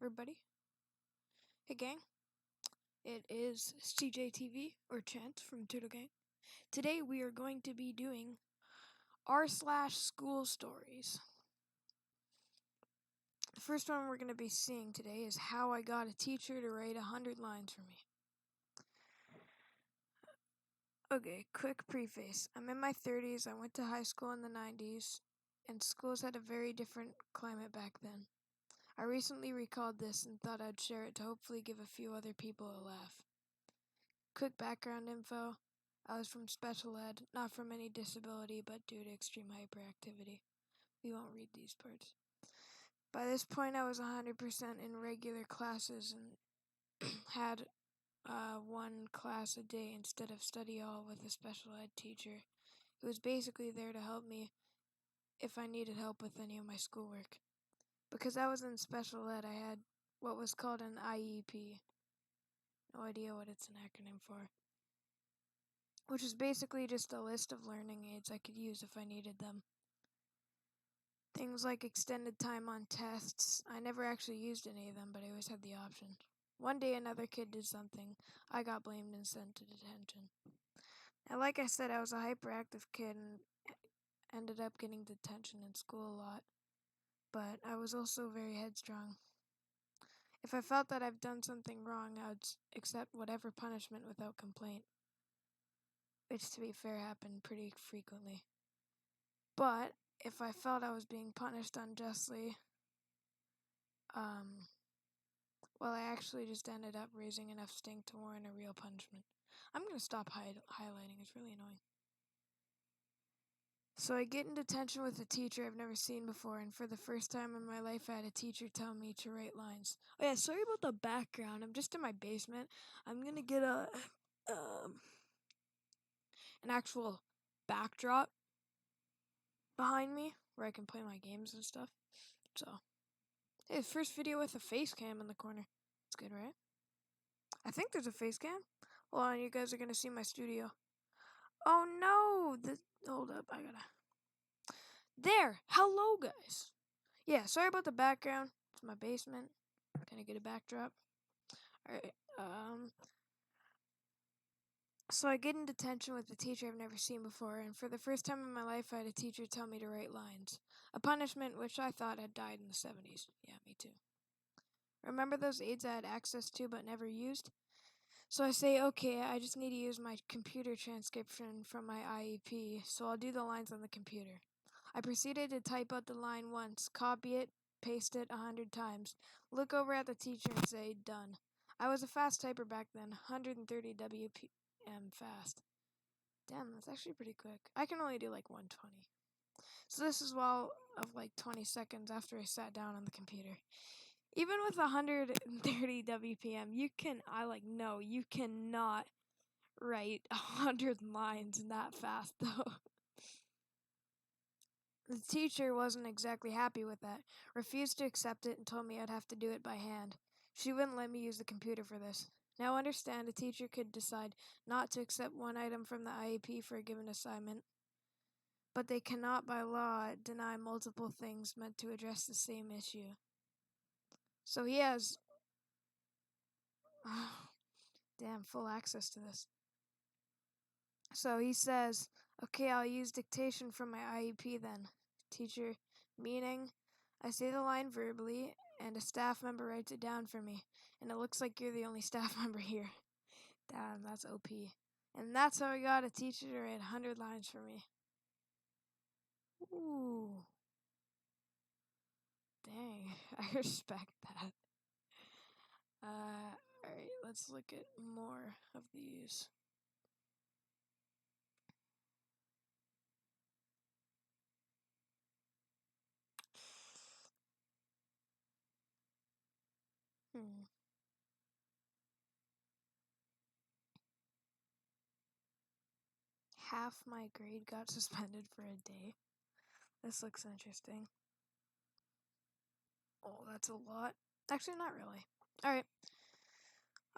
everybody. Hey, gang. It is CJTV, or Chance from Turtle Gang. Today we are going to be doing r/school stories. The first one we're going to be seeing today is how I got a teacher to write 100 lines for me. Okay, quick preface. I'm in my 30s, I went to high school in the 90s, and schools had a very different climate back then. I recently recalled this and thought I'd share it to hopefully give a few other people a laugh. Quick background info. I was from special ed, not from any disability, but due to extreme hyperactivity. We won't read these parts. By this point, I was 100% in regular classes and had one class a day instead of study hall with a special ed teacher who was basically there to help me if I needed help with any of my schoolwork. Because I was in special ed, I had what was called an IEP. No idea what it's an acronym for. Which is basically just a list of learning aids I could use if I needed them. Things like extended time on tests. I never actually used any of them, but I always had the option. One day another kid did something. I got blamed and sent to detention. Now, like I said, I was a hyperactive kid and ended up getting detention in school a lot. But I was also very headstrong. If I felt that I've done something wrong, I would accept whatever punishment without complaint. Which, to be fair, happened pretty frequently. But if I felt I was being punished unjustly, well, I actually just ended up raising enough stink to warrant a real punishment. I'm going to stop highlighting, it's really annoying. So I get in detention with a teacher I've never seen before, and for the first time in my life I had a teacher tell me to write lines. Oh yeah, sorry about the background, I'm just in my basement. I'm going to get an actual backdrop behind me where I can play my games and stuff. So, hey, first video with a face cam in the corner. It's good, right? I think there's a face cam. Hold on, you guys are gonna see my studio. Oh no! Hold up, I gotta. There! Hello, guys! Yeah, sorry about the background. It's my basement. Can I get a backdrop? Alright, So I get in detention with a teacher I've never seen before, and for the first time in my life I had a teacher tell me to write lines. A punishment which I thought had died in the 70s. Yeah, me too. Remember those aids I had access to but never used? So I say, okay, I just need to use my computer transcription from my IEP, so I'll do the lines on the computer. I proceeded to type out the line once, copy it, paste it 100 times, look over at the teacher and say, done. I was a fast typer back then, 130 WPM fast. Damn, that's actually pretty quick. I can only do like 120. So this is well of like 20 seconds after I sat down on the computer. Even with 130 WPM, you cannot write 100 lines that fast, though. The teacher wasn't exactly happy with that, refused to accept it, and told me I'd have to do it by hand. She wouldn't let me use the computer for this. Now understand, a teacher could decide not to accept one item from the IEP for a given assignment, but they cannot by law deny multiple things meant to address the same issue. So he has full access to this. So he says, okay, I'll use dictation from my IEP then. Teacher, meaning, I say the line verbally, and a staff member writes it down for me, and it looks like you're the only staff member here. Damn, that's OP. And that's how I got a teacher to write 100 lines for me. Ooh. Dang, I respect that. Alright, let's look at more of these. Half my grade got suspended for a day. This looks interesting. Oh, that's a lot. Actually, not really.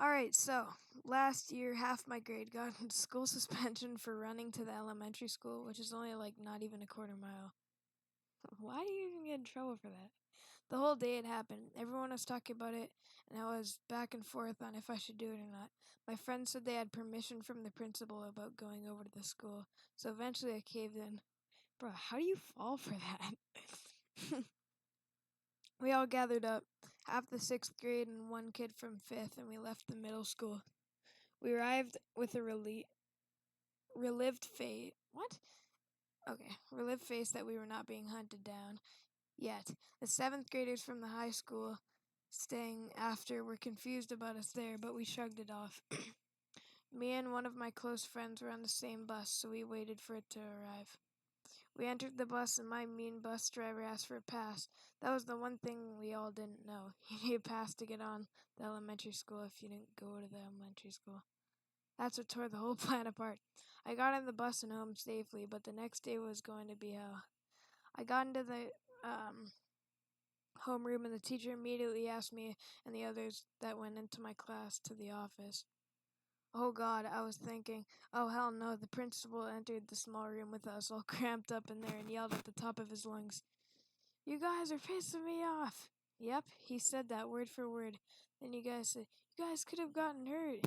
Alright, so last year, half my grade got school suspension for running to the elementary school, which is only like not even a quarter mile. Why do you even get in trouble for that? The whole day it happened. Everyone was talking about it, and I was back and forth on if I should do it or not. My friends said they had permission from the principal about going over to the school, so eventually I caved in. Bro, how do you fall for that? We all gathered up, half the 6th grade and one kid from 5th, and we left the middle school. We arrived with a relived face. What? Okay, relived face that we were not being hunted down yet. The 7th graders from the high school staying after were confused about us there, but we shrugged it off. Me and one of my close friends were on the same bus, so we waited for it to arrive. We entered the bus, and my mean bus driver asked for a pass. That was the one thing we all didn't know. You need a pass to get on the elementary school if you didn't go to the elementary school. That's what tore the whole plan apart. I got on the bus and home safely, but the next day was going to be hell. I got into the homeroom, and the teacher immediately asked me and the others that went into my class to the office. Oh God, I was thinking, oh hell no, the principal entered the small room with us all cramped up in there and yelled at the top of his lungs, "You guys are pissing me off." Yep, he said that word for word. Then you guys said, "You guys could have gotten hurt."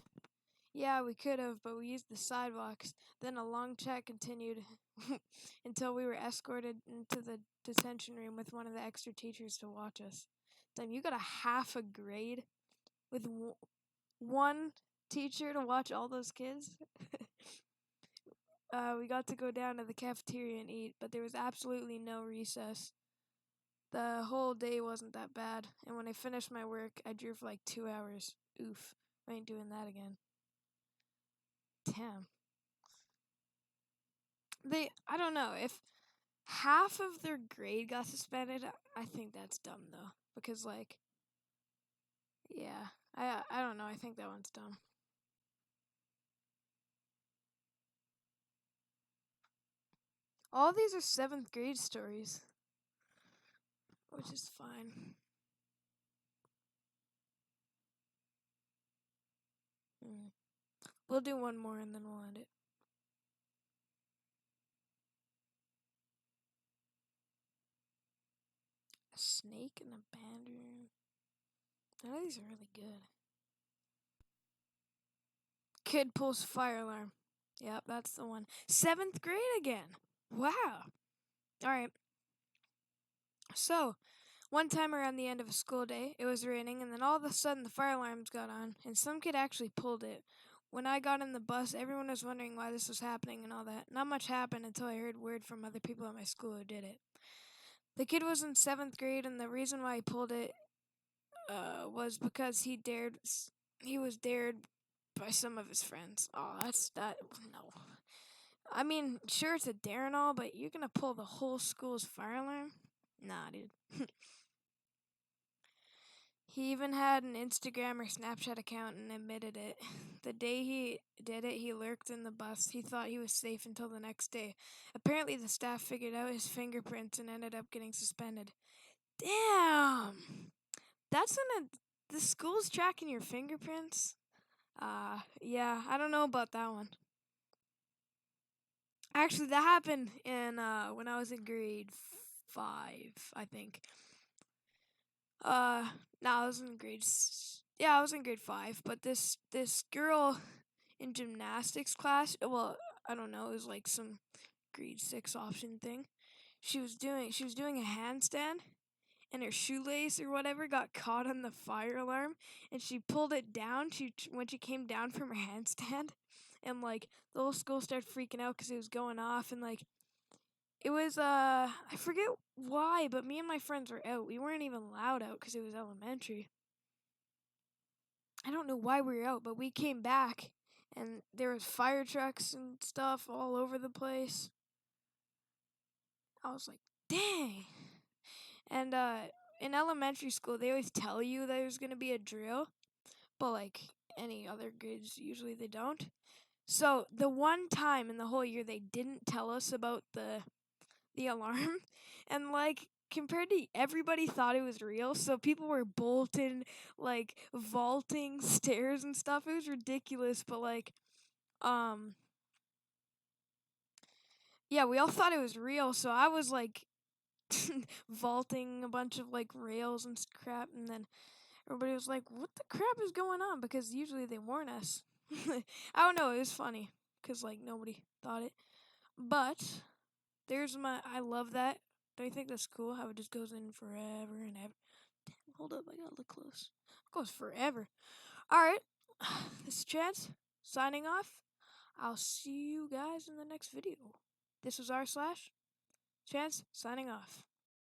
Yeah, we could have, but we used the sidewalks. Then a long chat continued until we were escorted into the detention room with one of the extra teachers to watch us. Damn, you got a half a grade with one teacher to watch all those kids? We got to go down to the cafeteria and eat, but there was absolutely no recess. The whole day wasn't that bad, and when I finished my work, I drew for like 2 hours. Oof, I ain't doing that again. Damn. I don't know, if half of their grade got suspended, I think that's dumb though. Because, like, yeah, I don't know, I think that one's dumb. All these are 7th grade stories, which is fine. Mm. We'll do one more and then we'll end it. A snake in a band room. None of these are really good. Kid pulls fire alarm. Yep, that's the one. 7th grade again. Wow. Alright. So, one time around the end of a school day, it was raining, and then all of a sudden the fire alarms got on, and some kid actually pulled it. When I got in the bus, everyone was wondering why this was happening and all that. Not much happened until I heard word from other people at my school who did it. The kid was in 7th grade, and the reason why he pulled it was because he was dared by some of his friends. Oh, no. I mean, sure, it's a dare and all, but you're gonna pull the whole school's fire alarm? Nah, dude. He even had an Instagram or Snapchat account and admitted it. The day he did it, he lurked in the bus. He thought he was safe until the next day. Apparently, the staff figured out his fingerprints and ended up getting suspended. Damn! That's the school's tracking your fingerprints? Yeah, I don't know about that one. Actually, that happened in when I was in grade 5, I think. No, I was in yeah, I was in grade 5, but this girl in gymnastics class, well, I don't know, it was like some grade 6 option thing. She was doing a handstand, and her shoelace or whatever got caught on the fire alarm, and she pulled it down. When she came down from her handstand, and like the whole school started freaking out because it was going off, and like it was I forget why, but me and my friends were out. We weren't even allowed out because it was elementary. I don't know why we were out, but we came back, and there was fire trucks and stuff all over the place. I was like, dang. And in elementary school, they always tell you there's gonna be a drill, but like any other grades, usually they don't. So the one time in the whole year they didn't tell us about the alarm, and like compared to everybody thought it was real, so people were bolting, like vaulting stairs and stuff. It was ridiculous, but like um yeah, we all thought it was real, so I was like vaulting a bunch of like rails and crap, and then everybody was like, "What the crap is going on?" Because usually they warn us. I don't know. It was funny because like nobody thought it. But there's my. I love that. Don't you think that's cool? How it just goes in forever and ever. Damn, hold up, I gotta look close. It goes forever. All right, this is Chance signing off. I'll see you guys in the next video. This was r slash Chance signing off.